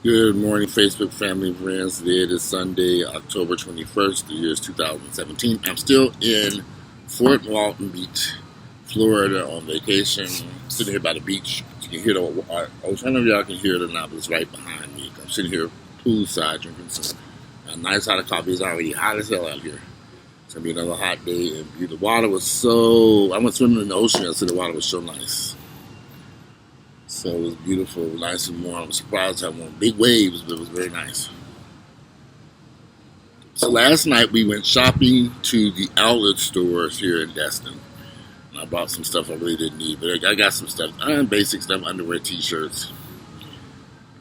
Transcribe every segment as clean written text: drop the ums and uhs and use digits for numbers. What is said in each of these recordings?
Good morning, Facebook family and friends. Today is Sunday, October 21st. The year is 2017. I'm still in Fort Walton Beach, Florida on vacation. I'm sitting here by the beach. You can hear I don't know if y'all can hear it or not, but it's right behind me. I'm sitting here poolside drinking some nice hot coffee. It's already hot as hell out here. It's going to be another hot day. And the water was I went swimming in the ocean yesterday. The water was so nice. So it was beautiful, nice and warm. I was surprised how warm. Big waves, but it was very nice. So last night we went shopping to the outlet stores here in Destin. And I bought some stuff I really didn't need, but I got some stuff, basic stuff, underwear, t-shirts.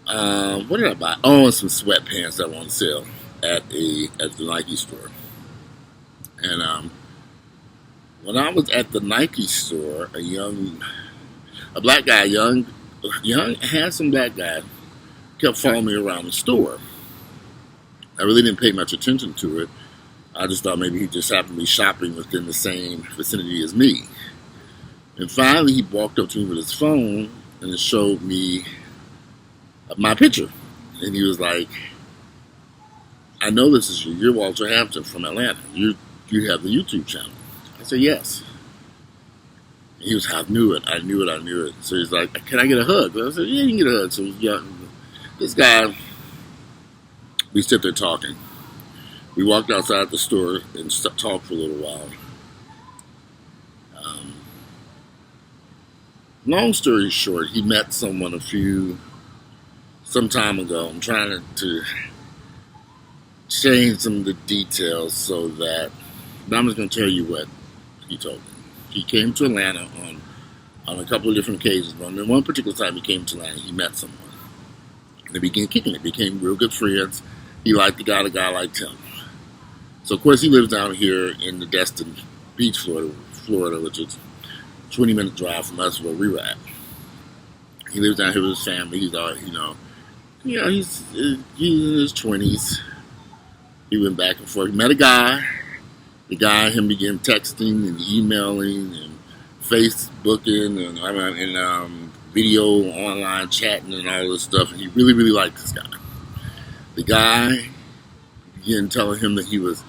What did I buy? Oh, and some sweatpants that were on sale at the Nike store. And when I was at the Nike store, a black guy, young, handsome black guy, kept following me around the store. I really didn't pay much attention to it. I just thought maybe he just happened to be shopping within the same vicinity as me. And finally, he walked up to me with his phone and showed me my picture. And he was like, "I know this is you. You're Walter Hampton from Atlanta. You have the YouTube channel." I said, "Yes." He was, "I knew it. So he's like, "Can I get a hug?" I said, "Yeah, you can get a hug." So this guy, we sit there talking. We walked outside the store and talked for a little while. Long story short, he met someone some time ago. I'm trying to change some of the details but I'm just going to tell you what he told me. He came to Atlanta on a couple of different occasions. But on one particular time he came to Atlanta, he met someone. And they began kicking it, became real good friends. He liked the guy liked him. So, of course, he lives down here in the Destin Beach, Florida, which is a 20-minute drive from us where we were at. He lives down here with his family. He's in his 20s. He went back and forth. He met a guy. The guy and him began texting and emailing and Facebooking and video online chatting and all this stuff. And he really, really liked this guy. The guy began telling him that he was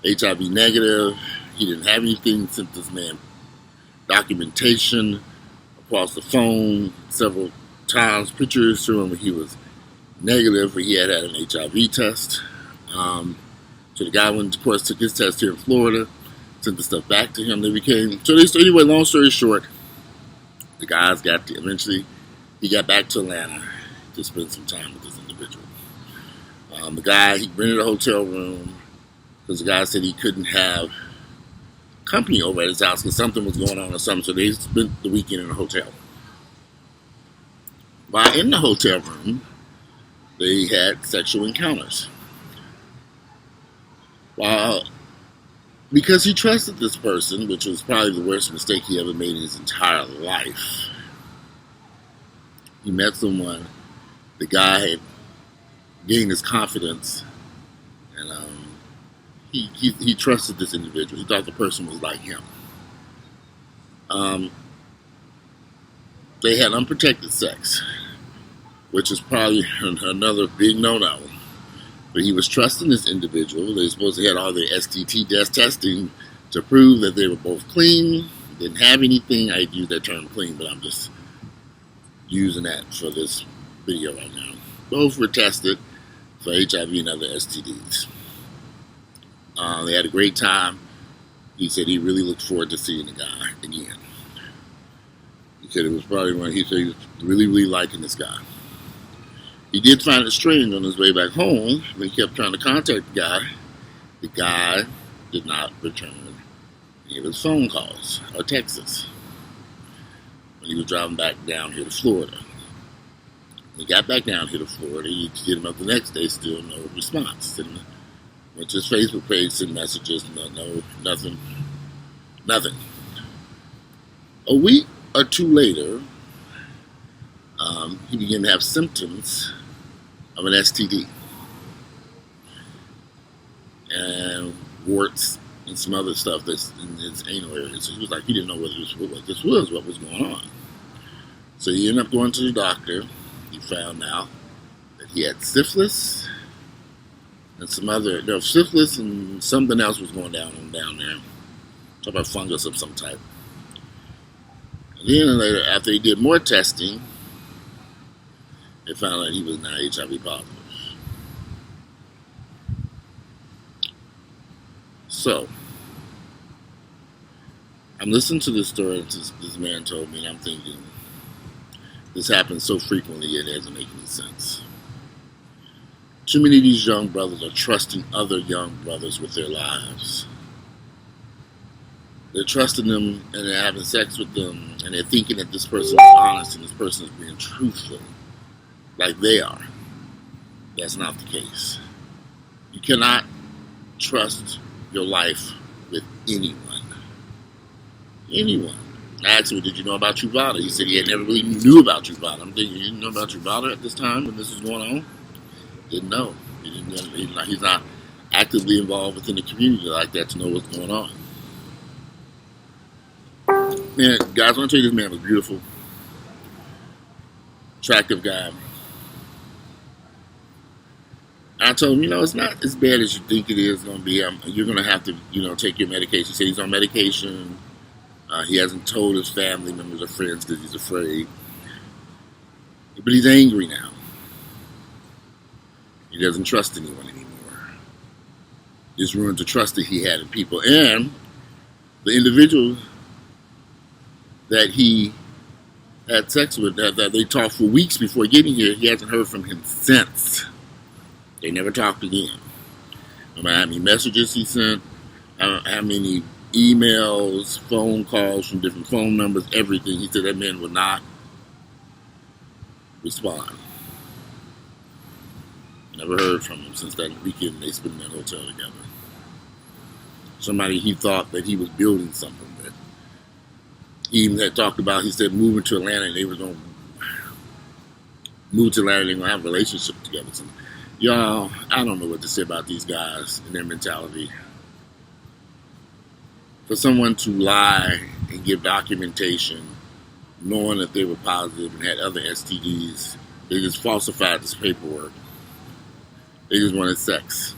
HIV negative. He didn't have anything. Sent this man documentation across the phone several times, pictures showing that he was negative, but he had an HIV test. So the guy went, of course, took his test here in Florida, sent the stuff back to him. Anyway, long story short, the guys eventually, he got back to Atlanta to spend some time with this individual. The guy, he rented a hotel room because the guy said he couldn't have company over at his house because something was going on or something, so they spent the weekend in a hotel. While in the hotel room, they had sexual encounters. Because he trusted this person, which was probably the worst mistake he ever made in his entire life. He met someone, the guy had gained his confidence, and he trusted this individual. He thought the person was like him. They had unprotected sex, which is probably another big no-no. But he was trusting this individual. They supposedly had all their STT testing to prove that they were both clean, didn't have anything. I use that term clean, but I'm just using that for this video right now. Both were tested for HIV and other STDs. They had a great time. He said he really looked forward to seeing the guy again. He said it was probably he said he was really, really liking this guy. He did find it strange on his way back home when he kept trying to contact the guy. The guy did not return any of his phone calls or texts when he was driving back down here to Florida. When he got back down here to Florida, he hit him up the next day, still no response. Went to his Facebook page, sent messages, nothing. A week or two later, he began to have symptoms of an STD and warts and some other stuff that's in his anal area. So he was like, he didn't know what was going on. So he ended up going to the doctor. He found out that he had syphilis and syphilis and something else was going down there. Talk about fungus of some type. And then later, after he did more testing, they found out he was not HIV positive. So, I'm listening to this story this man told me, and I'm thinking, this happens so frequently it doesn't make any sense. Too many of these young brothers are trusting other young brothers with their lives. They're trusting them and they're having sex with them, and they're thinking that this person is honest and this person is being truthful, like they are. That's not the case. You cannot trust your life with anyone. Anyone. I asked him, did you know about Truvada? He said he had never really knew about Truvada. I'm thinking, you didn't know about Truvada at this time when this was going on? Didn't know. He's not actively involved within the community like that to know what's going on. Man, guys, I want to tell you, this man was beautiful, attractive guy. I told him, it's not as bad as you think it is going to be. You're going to have to, take your medication. He said he's on medication. He hasn't told his family members or friends because he's afraid. But he's angry now. He doesn't trust anyone anymore. He's ruined the trust that he had in people. And the individual that he had sex with, that they talked for weeks before getting here, he hasn't heard from him since. They never talked again. No matter how many messages he sent, how many emails, phone calls from different phone numbers, everything. He said that man would not respond. Never heard from him since that weekend they spent in that hotel together. Somebody he thought that he was building something with. He even had talked about, he said, moving to Atlanta, and they were going to move to Atlanta, they're going to have a relationship together. So, y'all, I don't know what to say about these guys and their mentality. For someone to lie and give documentation, knowing that they were positive and had other STDs, they just falsified this paperwork. They just wanted sex.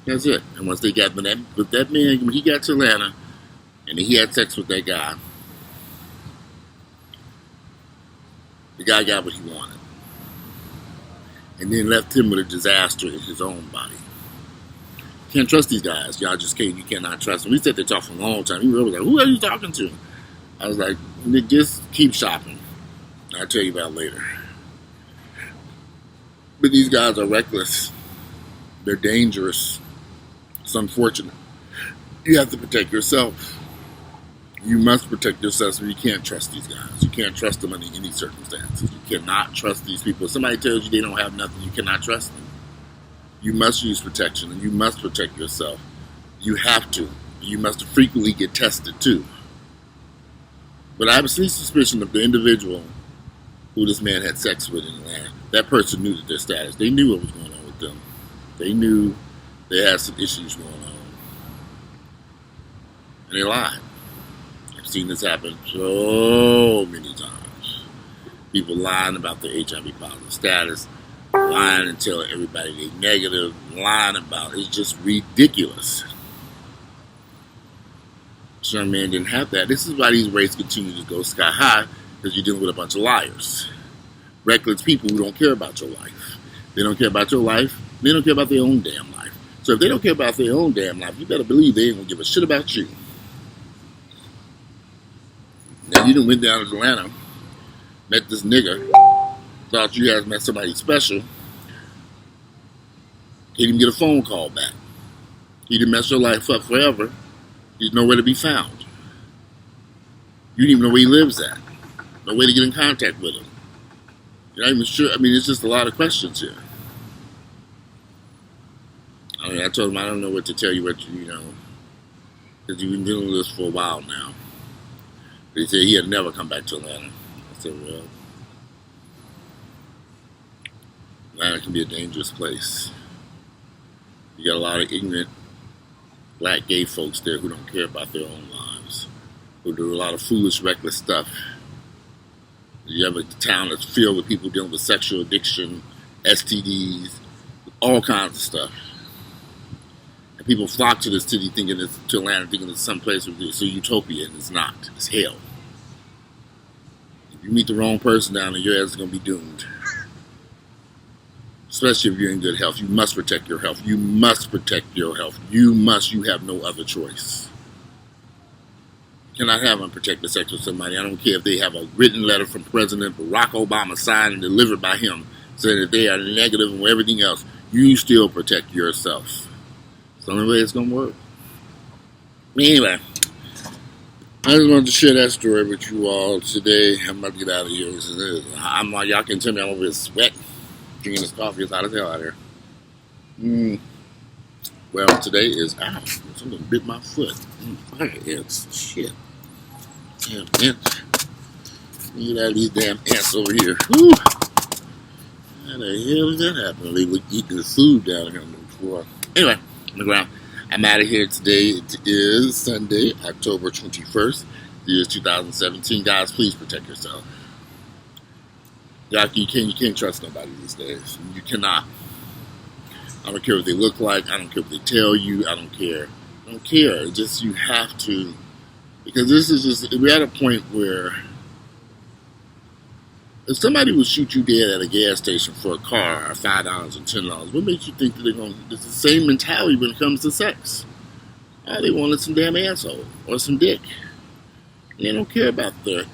That's it. And once they got with that man, when he got to Atlanta, and he had sex with that guy, the guy got what he wanted. And then left him with a disaster in his own body. Can't trust these guys. Y'all just can't. You cannot trust them. We said they talked for a long time. He was like, who are you talking to? I was like, just keep shopping. I'll tell you about it later. But these guys are reckless. They're dangerous. It's unfortunate. You have to protect yourself. You must protect yourself, so you can't trust these guys. You can't trust them under any circumstances. You cannot trust these people. If somebody tells you they don't have nothing, you cannot trust them. You must use protection, and you must protect yourself. You have to. You must frequently get tested, too. But I have a sneaky suspicion of the individual who this man had sex with in Atlanta. That person knew their status. They knew what was going on with them. They knew they had some issues going on. And they lied. I've seen this happen so many times. People lying about their HIV positive status, lying and telling everybody they're negative, lying about it. It's just ridiculous. Some man didn't have that. This is why these rates continue to go sky high, because you're dealing with a bunch of liars. Reckless people who don't care about your life. They don't care about your life. They don't care about their own damn life. So if they don't care about their own damn life, you better believe they ain't going to give a shit about you. Now, you done went down to Atlanta, met this nigga, thought you had met somebody special, he didn't get a phone call back. He didn't mess your life up forever. He's nowhere to be found. You don't even know where he lives at. No way to get in contact with him. You're not even sure. I mean, it's just a lot of questions here. I told him I don't know what to tell you, because you've been dealing with this for a while now. But he said he had never come back to Atlanta. I said, well, Atlanta can be a dangerous place. You got a lot of ignorant black gay folks there who don't care about their own lives, who do a lot of foolish, reckless stuff. You have a town that's filled with people dealing with sexual addiction, STDs, all kinds of stuff. And people flock to this city to Atlanta thinking it's someplace where it's a utopia, and it's not. It's hell. If you meet the wrong person down there, your ass is going to be doomed. Especially if you're in good health. You must protect your health. You must protect your health. You have no other choice. You cannot have unprotected sex with somebody. I don't care if they have a written letter from President Barack Obama signed and delivered by him saying that they are negative and everything else. You still protect yourself. It's the only way it's going to work. Anyway, I just wanted to share that story with you all today. I'm about to get out of here. Y'all can tell me I'm over here sweating. Drinking this coffee. It's hot as hell out here. Well, today is something bit my foot. It's shit. Damn ants. Look at these damn ants over here. Whew. How the hell did that happen? They were eating the food down here on the floor. Anyway, on the ground. I'm out of here today. It is Sunday, October 21st, the year 2017. Guys, please protect yourself. You can't trust nobody these days. You cannot. I don't care what they look like. I don't care what they tell you. I don't care. I don't care. It's just you have to, because we're at a point where if somebody would shoot you dead at a gas station for a car or $5 and $10, what makes you think that they're going to? It's the same mentality when it comes to sex. All they want is some damn asshole or some dick. They don't care about their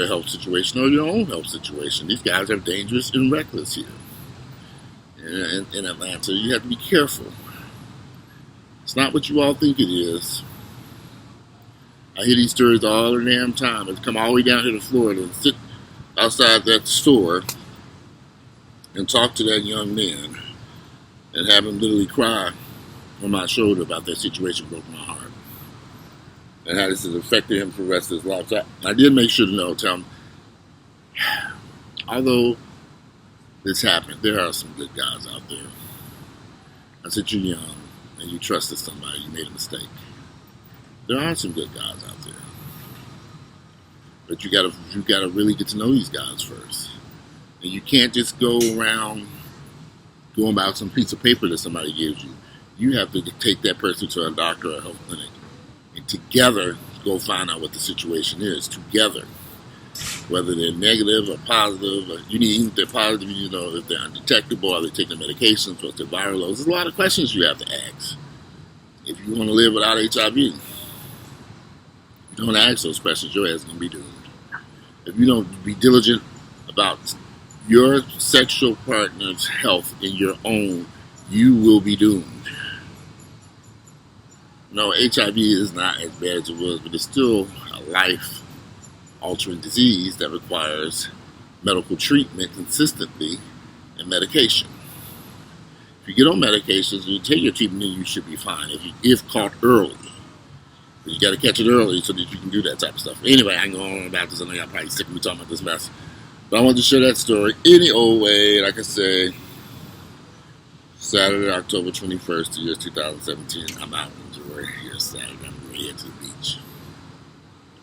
health situation or your own health situation. These guys are dangerous and reckless here in Atlanta. You have to be careful. It's not what you all think it is. I hear these stories all the damn time. They come all the way down here to Florida and sit outside that store and talk to that young man and have him literally cry on my shoulder about that situation. Broke my heart. And how this has affected him for the rest of his life. So I did make sure to tell him, although this happened, there are some good guys out there. I said, you're young and you trusted somebody, you made a mistake. There are some good guys out there. But you gotta really get to know these guys first. And you can't just go around going about some piece of paper that somebody gives you. You have to take that person to a doctor or a health clinic. And together, go find out what the situation is. Together. Whether they're negative or positive. Or even if they're positive, you know if they're undetectable. Are they taking medications? What's their viral loads? There's a lot of questions you have to ask. If you want to live without HIV, you don't ask those questions, your ass is going to be doomed. If you don't be diligent about your sexual partner's health and your own, you will be doomed. No, HIV is not as bad as it was, but it's still a life-altering disease that requires medical treatment consistently and medication. If you get on medications and you take your treatment, then you should be fine if caught early. But you got to catch it early so that you can do that type of stuff. Anyway, I can go on about this. I know y'all probably sick of me talking about this mess. But I wanted to share that story any old way. Like I say, Saturday, October 21st, the year 2017. I'm out. Enjoy here Saturday. I'm going to head to the beach.